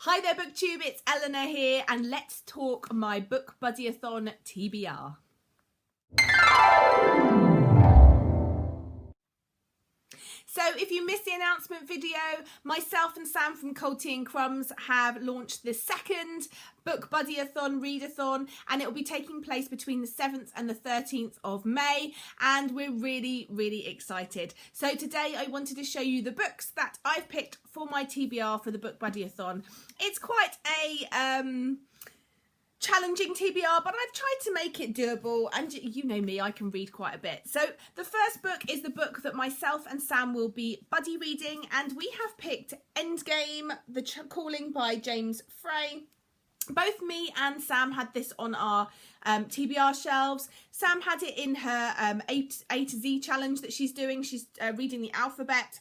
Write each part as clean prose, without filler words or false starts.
Hi there BookTube, it's Eleanor here and let's talk my Book Buddyathon TBR. So if you missed the announcement video, myself and Sam from Cold Tea and Crumbs have launched the second Book Buddyathon readathon, and it will be taking place between the 7th and the 13th of May, and we're really excited. So today I wanted to show you the books that I've picked for my TBR for the Book Buddyathon. It's quite a challenging TBR, but I've tried to make it doable, and you know me, I can read quite a bit. So the first book is the book that myself and Sam will be buddy reading, and we have picked Endgame, The Chuckling by James Frey. Both me and Sam had this on our TBR shelves. Sam had it in her A to Z challenge that she's doing. She's reading the alphabet.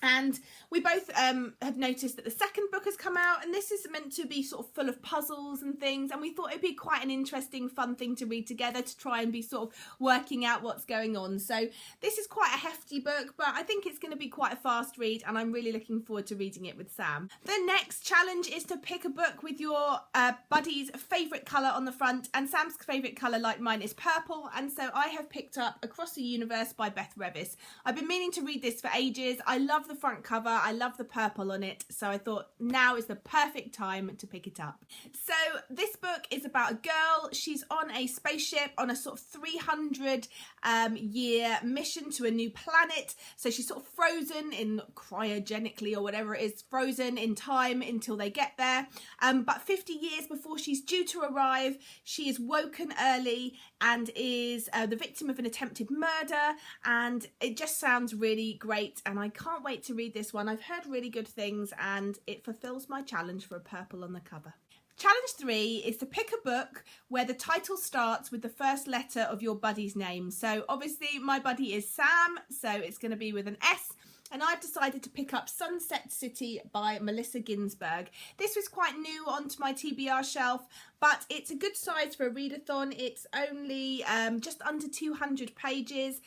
And we both have noticed that the second book has come out, and this is meant to be sort of full of puzzles and things, and we thought it'd be quite an interesting, fun thing to read together to try and be sort of working out what's going on. So this is quite a hefty book, but I think it's going to be quite a fast read, and I'm really looking forward to reading it with Sam. The next challenge is to pick a book with your buddy's favourite colour on the front, and Sam's favourite colour, like mine, is purple, and so I have picked up Across the Universe by Beth Revis. I've been meaning to read this for ages. I love the front cover, I love the purple on it, so I thought now is the perfect time to pick it up. So this book is about a girl. She's on a spaceship on a sort of 300 year mission to a new planet, so she's sort of frozen in cryogenically or whatever it is, frozen in time until they get there, but 50 years before she's due to arrive, she is woken early and is the victim of an attempted murder, and it just sounds really great, and I can't wait to read this one. I've heard really good things, and it fulfills my challenge for a purple on the cover. Challenge 3 is to pick a book where the title starts with the first letter of your buddy's name. So obviously my buddy is Sam, so it's going to be with an S, and I've decided to pick up Sunset City by Melissa Ginsberg. This was quite new onto my TBR shelf, but it's a good size for a readathon. It's only just under 200 pages.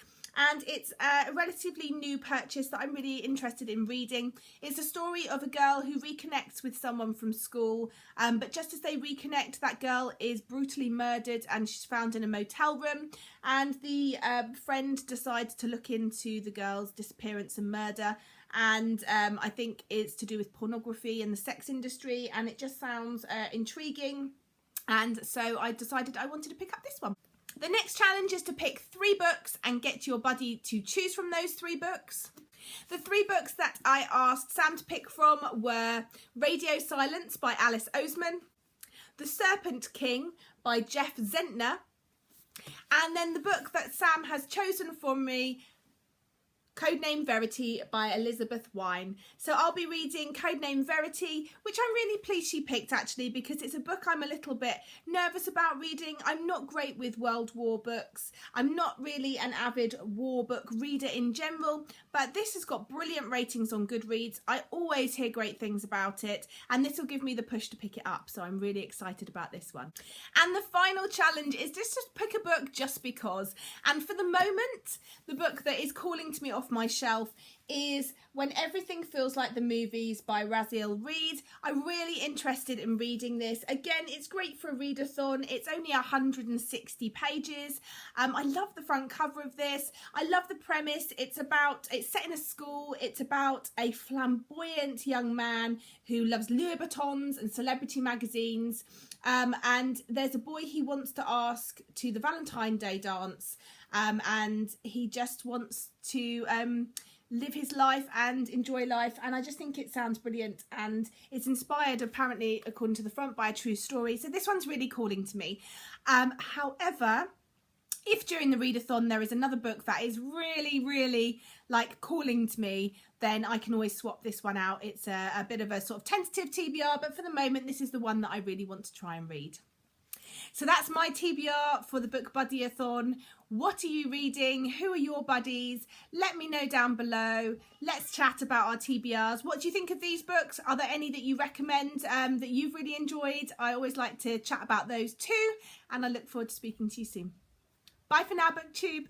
And it's a relatively new purchase that I'm really interested in reading. It's a story of a girl who reconnects with someone from school, but just as they reconnect, that girl is brutally murdered and she's found in a motel room, and the friend decides to look into the girl's disappearance and murder, and I think it's to do with pornography and the sex industry, and it just sounds intriguing, and so I decided I wanted to pick up this one. The next challenge is to pick 3 books and get your buddy to choose from those 3 books. The 3 books that I asked Sam to pick from were Radio Silence by Alice Oseman, The Serpent King by Jeff Zentner, and then the book that Sam has chosen for me, Codename Verity by Elizabeth Wine. So I'll be reading Codename Verity, which I'm really pleased she picked actually, because it's a book I'm a little bit nervous about reading. I'm not great with World War books. I'm not really an avid war book reader in general, but this has got brilliant ratings on Goodreads. I always hear great things about it, and this will give me the push to pick it up, so I'm really excited about this one. And the final challenge is just to pick a book just because, and for the moment, the book that is calling to me off my shelf is When Everything Feels Like the Movies by Raziel Reed. I'm really interested in reading this. Again, it's great for a readathon. It's only 160 pages. I love the front cover of this. I love the premise. It's set in a school. It's about a flamboyant young man who loves Louboutins and celebrity magazines. And there's a boy he wants to ask to the Valentine's Day dance. And he just wants to live his life and enjoy life, and I just think it sounds brilliant, and it's inspired apparently, according to the front, by a true story, so this one's really calling to me. However, if during the readathon there is another book that is really like calling to me, then I can always swap this one out. It's a bit of a sort of tentative TBR, but for the moment this is the one that I really want to try and read. So that's my TBR for the Book Buddyathon. What are you reading? Who are your buddies? Let me know down below. Let's chat about our TBRs. What do you think of these books? Are there any that you recommend that you've really enjoyed? I always like to chat about those too, and I look forward to speaking to you soon. Bye for now, BookTube.